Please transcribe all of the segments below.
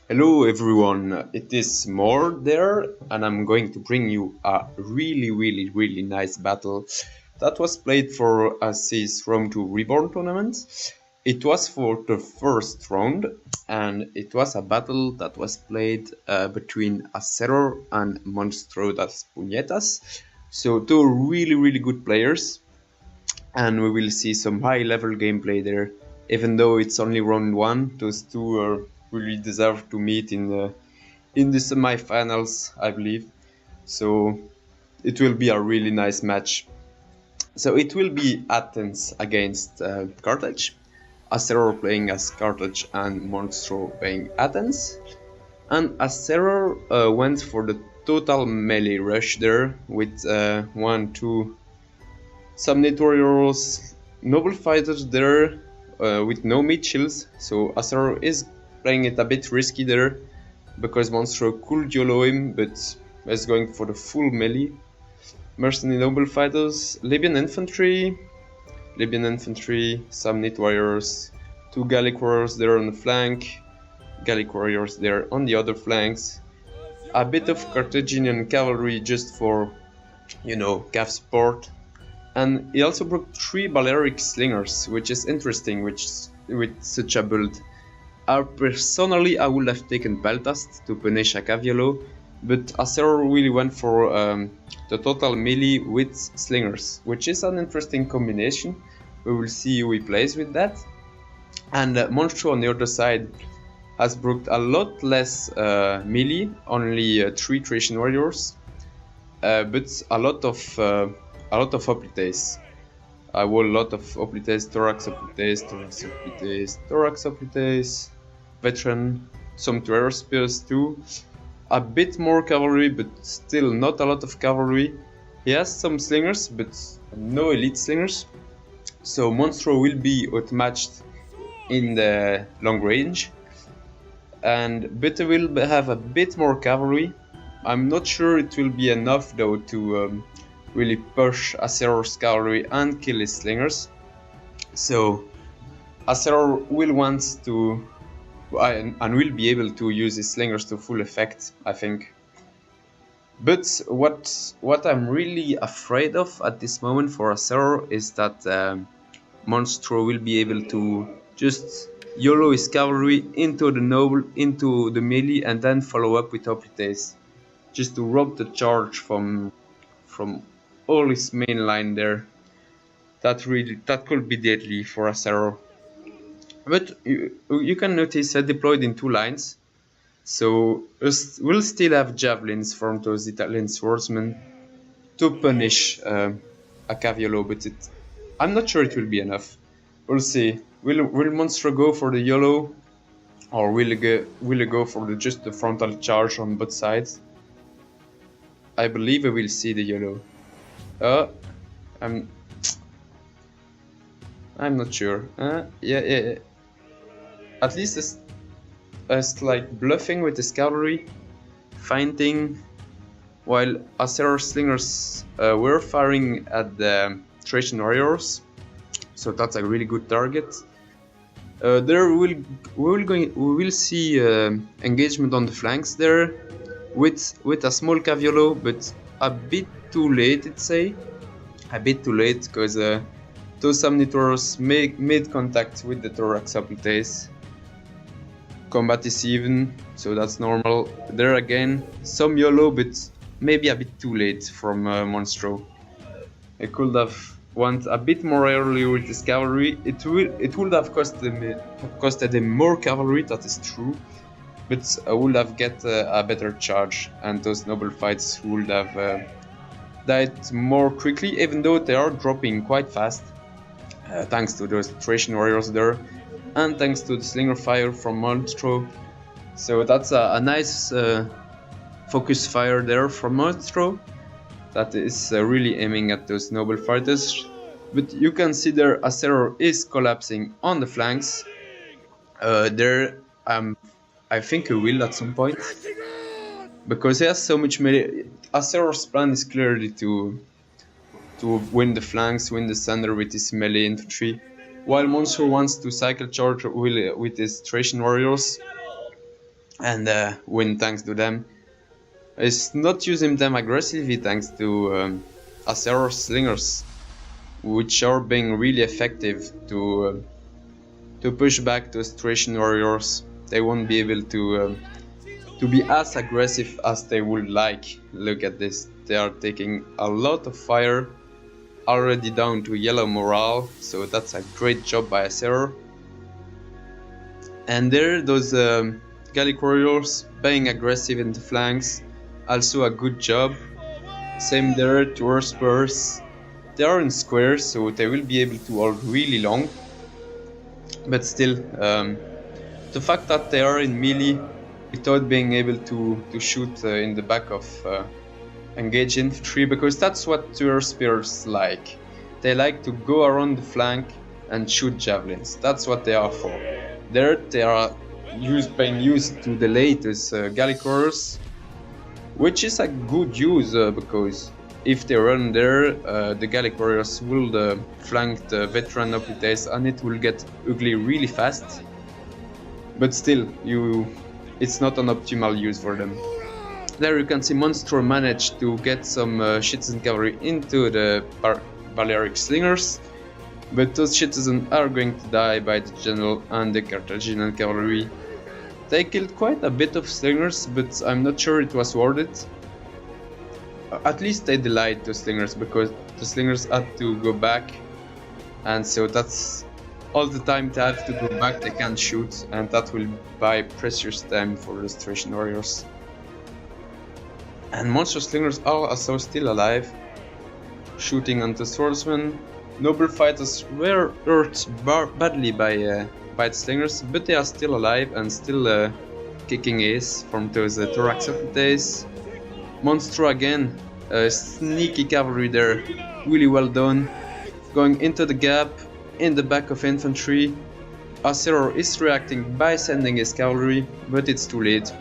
Hello everyone, it is More there, and I'm going to bring you a really nice battle that was played for AC's Rome to Reborn tournament. It was for the first round, and it was a battle that was played between Asseror and Monstro das Puñetas. So two really good players, and we will see some high level gameplay there. Even though it's only round one, those two really deserve to meet in the semi-finals, I believe. So it will be a really nice match. So it will be Athens against Carthage. Asseror playing as Carthage and Monstro playing Athens. And Asseror went for the total melee rush there with 1, 2, some Warriors, Noble Fighters there with no mid shields, so Asseror is playing it a bit risky there because Monstro could YOLO him, but is going for the full melee. Mercenary Noble Fighters, Libyan Infantry, some Knit Warriors, two Gallic Warriors there on the flank, Gallic Warriors there on the other flanks, a bit of Carthaginian cavalry just for, cav support. And he also broke 3 Balearic Slingers, which is interesting with such a build. Personally, I would have taken Baltast to punish a Caviolo, but Asseror really went for the total melee with Slingers, which is an interesting combination. We will see who he plays with that. And Monstro on the other side has broke a lot less melee, only 3 Thracian Warriors, but a lot of Hoplites. I won a lot of Hoplites, Thorax Hoplites, Veteran, some Terror Spears too. A bit more cavalry, but still not a lot of cavalry. He has some slingers, but no elite slingers. So Monstro will be outmatched in the long range. And Bitte will have a bit more cavalry. I'm not sure it will be enough though to really push Asseror's cavalry and kill his slingers. So Asseror will want to and will be able to use his slingers to full effect, I think. But what I'm really afraid of at this moment for Asseror is that Monstro will be able to just YOLO his cavalry into the noble, into the melee, and then follow up with Hoplites, just to rob the charge from all his main line there. That could be deadly for Asseror. But you can notice I deployed in 2 lines, so we'll still have javelins from those Italian swordsmen to punish a Caviolo, but I'm not sure it will be enough. We'll see. Will Monstro go for the YOLO, or will it go for just the frontal charge on both sides? I believe we will see the YOLO. I'm not sure. Yeah. At least it's like bluffing with his cavalry, feinting, while Asseror slingers were firing at the Thracian warriors, so that's a really good target. There we will see engagement on the flanks there with a small Caviolo, but a bit too late, I'd say. A bit too late, because those Somnitoros made contact with the Thorax Hoplites. Combat is even, so that's normal. There again, some YOLO, but maybe a bit too late from Monstro. I could have went a bit more early with his cavalry. It would have costed him more cavalry, that is true, but I would have get a better charge, and those noble fights would have died more quickly, even though they are dropping quite fast, thanks to those Thracian warriors there, and thanks to the slinger fire from Monstro. So that's a nice focus fire there from Monstro that is really aiming at those noble fighters. But you can see there Asseror is collapsing on the flanks. I think he will at some point, because he has so much melee. Asseror's plan is clearly to win the flanks, win the center with his melee infantry, while Monstro wants to cycle charge with his Thracian warriors. and win thanks to them. It's not using them aggressively thanks to Asseror slingers, which are being really effective to push back those Thracian warriors. They won't be able to be as aggressive as they would like. Look at this, they are taking a lot of fire, already down to yellow morale, so that's a great job by Asseror. And there, those Gallic warriors being aggressive in the flanks, also a good job. Same there, Tour Spurs. They are in squares, so they will be able to hold really long. But still, the fact that they are in melee without being able to shoot in the back of engaged infantry, because that's what Tour Spears like. They like to go around the flank and shoot javelins. That's what they are for. There, they are being used to delay these Gallic warriors, which is a good use because if they run there, the Gallic warriors will flank the veteran hoplites and it will get ugly really fast. But still, it's not an optimal use for them. There you can see Monstro managed to get some citizen cavalry into the Balearic slingers, but those citizens are going to die by the general and the Carthaginian cavalry. They killed quite a bit of slingers, but I'm not sure it was worth it. At least they delayed the slingers, because the slingers had to go back, and so that's all the time they have to go back, they can't shoot, and that will buy precious time for the Thracian warriors. And Monstro slingers are also still alive, shooting on the swordsmen. Noble fighters were hurt badly by the slingers, but they are still alive and still kicking ace from those thorax hoplites. Monstro again, sneaky cavalry there, really well done, going into the gap in the back of infantry. Asseror is reacting by sending his cavalry, but it's too late.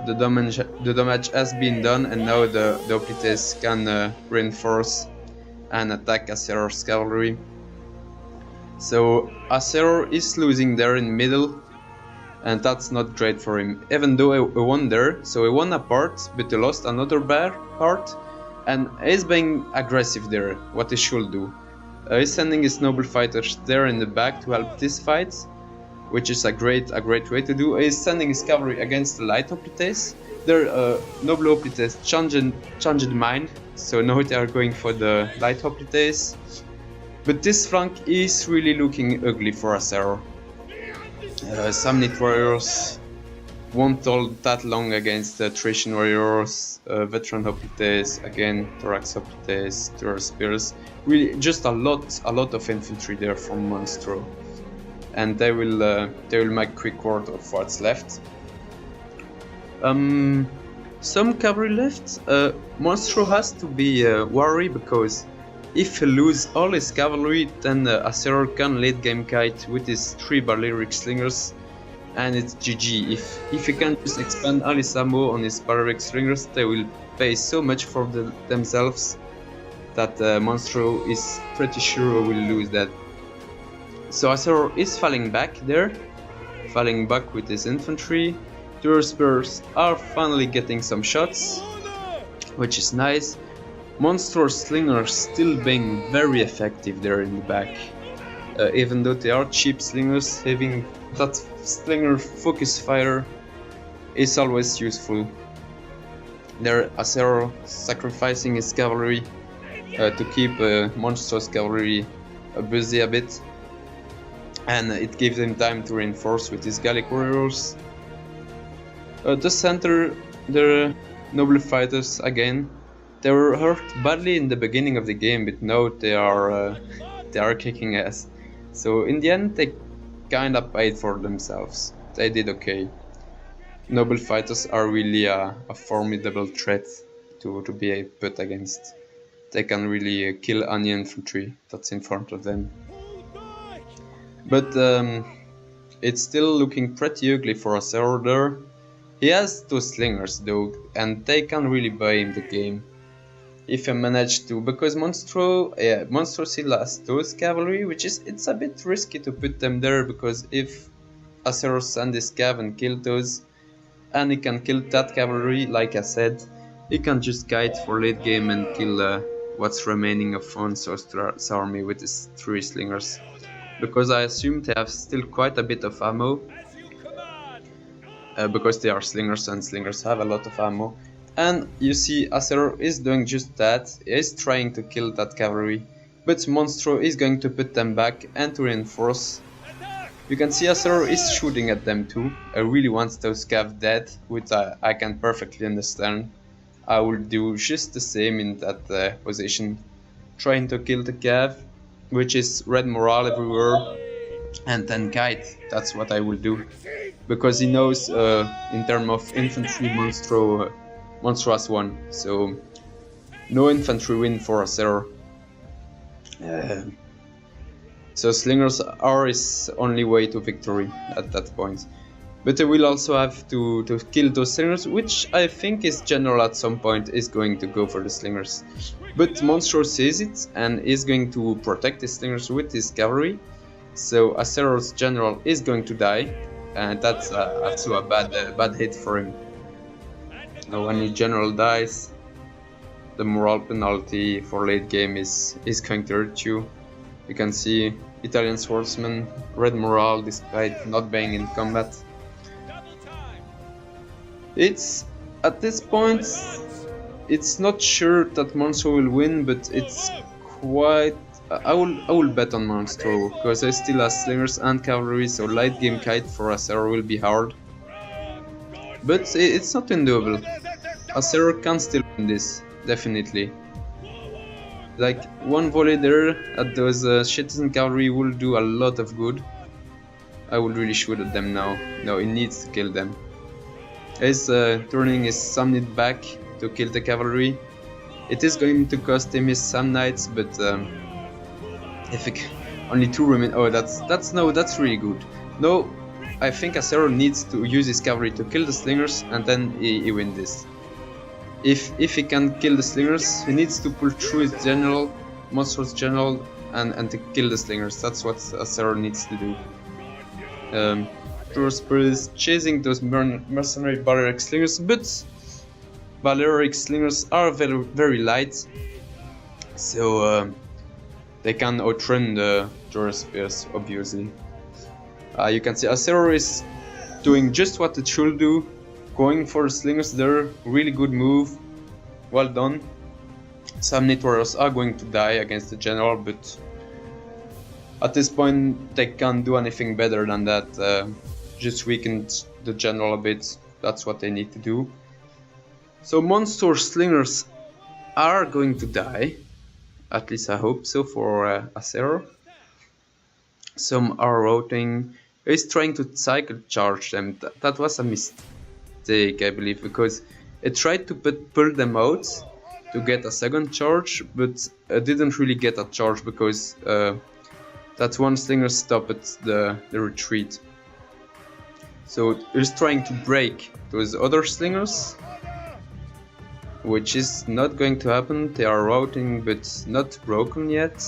The damage has been done, and now the hoplites can reinforce and attack Asseror's cavalry. So Asseror is losing there in the middle, and that's not great for him. Even though he won there, so he won a part, but he lost another part, and he's being aggressive there, what he should do. He's sending his noble fighters there in the back to help this fight, which is a great way to do. He's sending his cavalry against the light hoplites. Their noble hoplites changed mind, so now they are going for the light hoplites. But this flank is really looking ugly for Asseror. Samnite warriors won't hold that long against the Thracian warriors, veteran hoplites, again thorax hoplites, Tour Spears. Really, just a lot of infantry there from Monstro, and they will make quick work of what's left. Some cavalry left. Monstro has to be wary, because if he loses all his cavalry, then Asseror can late game kite with his 3 Balearic slingers, and it's GG. If he can just expand all his ammo on his Balearic slingers, they will pay so much for themselves that Monstro is pretty sure will lose that. So Asseror is falling back there, falling back with his infantry. Tour Spurs are finally getting some shots, which is nice. Monstro slingers still being very effective there in the back. Even though they are cheap slingers, having that slinger focus fire is always useful. There, Asseror sacrificing his cavalry to keep Monstro's cavalry busy a bit, and it gives him time to reinforce with his Gallic warriors. The center, the noble fighters again. They were hurt badly in the beginning of the game, but now they are kicking ass. So in the end, they kinda paid for themselves. They did okay. Noble fighters are really a formidable threat to be put against. They can really kill any infantry that's in front of them. But it's still looking pretty ugly for Asseror there. He has 2 slingers though, and they can really buy him the game. If he managed to, because Monstro still has those cavalry, it's a bit risky to put them there, because if Asseror send his cav and kill those, and he can kill that cavalry. Like I said, he can just guide for late game and kill what's remaining of Monstro's army with his 3 slingers, because I assume they have still quite a bit of ammo, because they are slingers and slingers have a lot of ammo. And you see Asseror is doing just that, he is trying to kill that cavalry, but Monstro is going to put them back and to reinforce. You can see Asseror is shooting at them too. I really want those cav dead, which I can perfectly understand. I will do just the same in that position, trying to kill the cav, which is red morale everywhere, and then guide. That's what I will do, because he knows in terms of infantry Monstro has won, so no infantry win for Asseror. So slingers are his only way to victory at that point. But he will also have to kill those slingers, which I think his general at some point is going to go for the slingers. But Monstro sees it and is going to protect his slingers with his cavalry. So Asseror's general is going to die, and that's also a bad hit for him. Now when your general dies, the morale penalty for late game is going to hurt you. You can see Italian swordsman, red morale despite not being in combat. It's at this point, it's not sure that Monstro will win, but it's quite. I will bet on Monstro because I still have slingers and cavalry, so late game kite for Asseror will be hard. But it's not undoable. Asseror can still win this, definitely. Like one volley there at those citizen cavalry will do a lot of good. I will really shoot at them now. No, he needs to kill them. He's turning his Samnite back to kill the cavalry. It is going to cost him his Sam Knights, but if it, only 2 remain. Oh, that's really good. No, I think Asseror needs to use his cavalry to kill the slingers, and then he wins this. If he can kill the slingers, he needs to pull through his general, Monstro's general, and to kill the slingers. That's what Asseror needs to do. Spur is chasing those mercenary Balearic slingers, but Balearic slingers are very light, so they can outrun the Spears, obviously. You can see Asseror is doing just what it should do, going for the slingers there, really good move, well done. Some Samnite warriors are going to die against the general, but at this point they can't do anything better than that. Just weaken the general a bit, that's what they need to do. So Monstro slingers are going to die, at least I hope so for Asseror. Some are routing, he's trying to cycle charge them. That was a mistake, I believe, because it tried to pull them out to get a second charge, but didn't really get a charge because that one slinger stopped the retreat. So it's trying to break those other slingers, which is not going to happen. They are routing but not broken yet.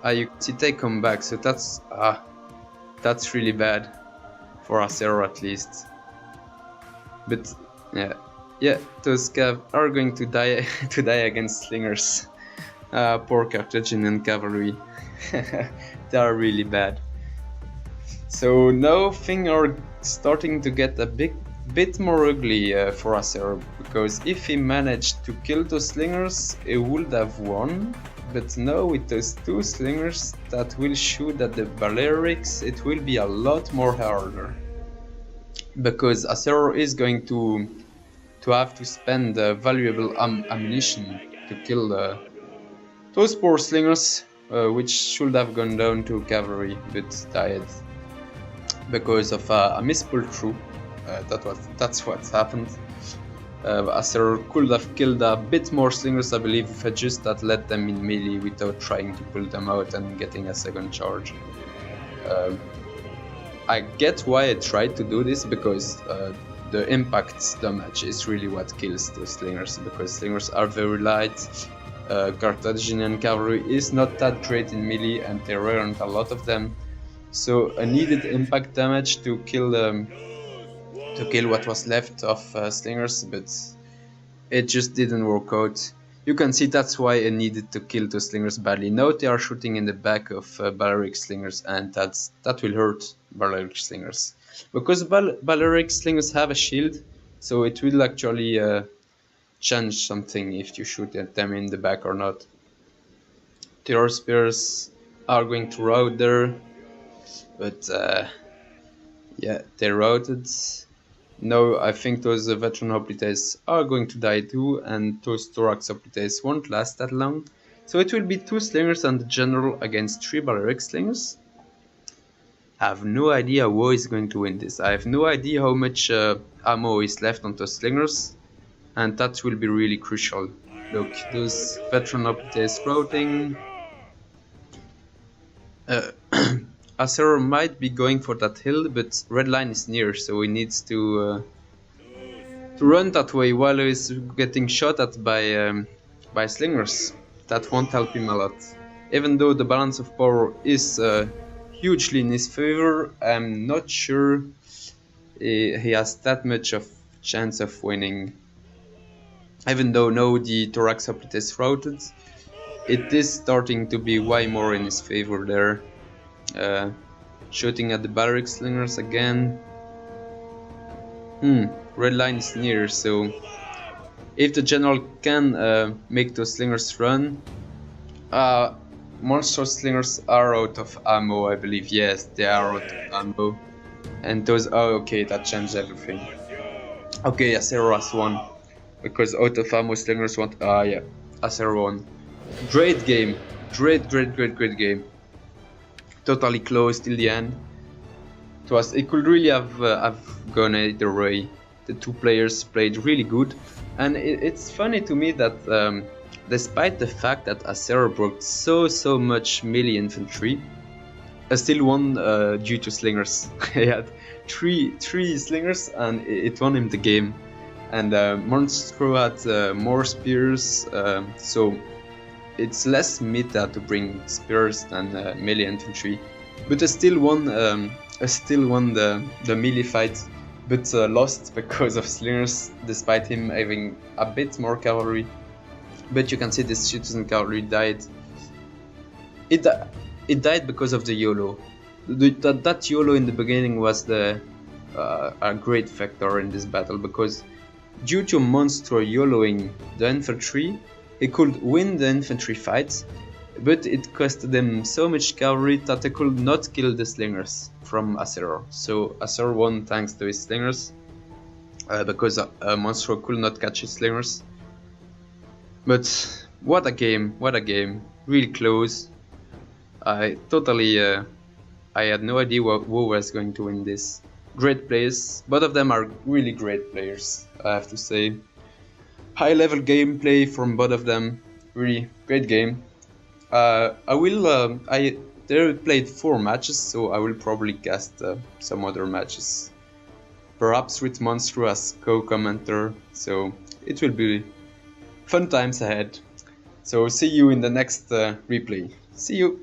You can see they come back, so that's really bad for Asseror at least. But yeah, those cav are going to die against slingers. Poor Carthaginian cavalry. They are really bad. So now things are starting to get a bit more ugly for Asseror, because if he managed to kill those slingers, he would have won. But now with those 2 slingers that will shoot at the Balearics, it will be a lot more harder. Because Asseror is going to have to spend valuable ammunition to kill those poor slingers, which should have gone down to cavalry, but died because of a mispull through. That's what's happened. Asseror could have killed a bit more slingers, I believe, if I just had let them in melee without trying to pull them out and getting a second charge. I get why I tried to do this, because the impact damage is really what kills the slingers, because slingers are very light. Carthaginian cavalry is not that great in melee and there aren't a lot of them, so I needed impact damage to kill to kill what was left of slingers, but it just didn't work out. You can see that's why I needed to kill those slingers badly. Now they are shooting in the back of Balearic slingers, and that will hurt Balearic slingers. Because Balearic slingers have a shield, so it will actually change something if you shoot at them in the back or not. Terror spears are going to rout there, but yeah, they routed. Now I think those veteran hoplites are going to die too, and those thorax hoplites won't last that long. So it will be 2 slingers and the general against 3 Balearic slingers. I have no idea who is going to win this. I have no idea how much ammo is left on those slingers, and that will be really crucial. Look, those veteran hoplites routing. Asseror might be going for that hill, but red line is near, so he needs to run that way while he's getting shot at by slingers. That won't help him a lot. Even though the balance of power is hugely in his favor, I'm not sure he has that much of chance of winning. Even though now the thorax hoplite is routed, it is starting to be way more in his favor there. Shooting at the Balearic slingers again. Red line is near, so if the general can make those slingers run. Monstro slingers are out of ammo, I believe. Yes, they are out of ammo. And those, oh, okay, that changed everything. Okay, Asseror has won. Because out of ammo slingers want, yeah, Asseror won. Great game. Great game. Totally close till the end. It could really have gone either way. The 2 players played really good, and it's funny to me that despite the fact that Asseror broke so much melee infantry, I still won due to slingers. He had three slingers, and it won him the game. And Monstro had more spears, so it's less meta to bring spears than melee infantry, but I still won the melee fight, but lost because of slingers, despite him having a bit more cavalry. But you can see this citizen cavalry died. It died because of the YOLO. That YOLO in the beginning was a great factor in this battle, because due to Monstro YOLOing the infantry, he could win the infantry fight, but it costed them so much cavalry that they could not kill the slingers from Asseror. So Asseror won thanks to his slingers, because Monstro could not catch his slingers. But what a game, really close. I had no idea who was going to win this. Great players, both of them are really great players, I have to say. High level gameplay from both of them, really great game. They played 4 matches, so I will probably cast some other matches. Perhaps with Monstro as co-commenter, so it will be fun times ahead. So see you in the next replay. See you!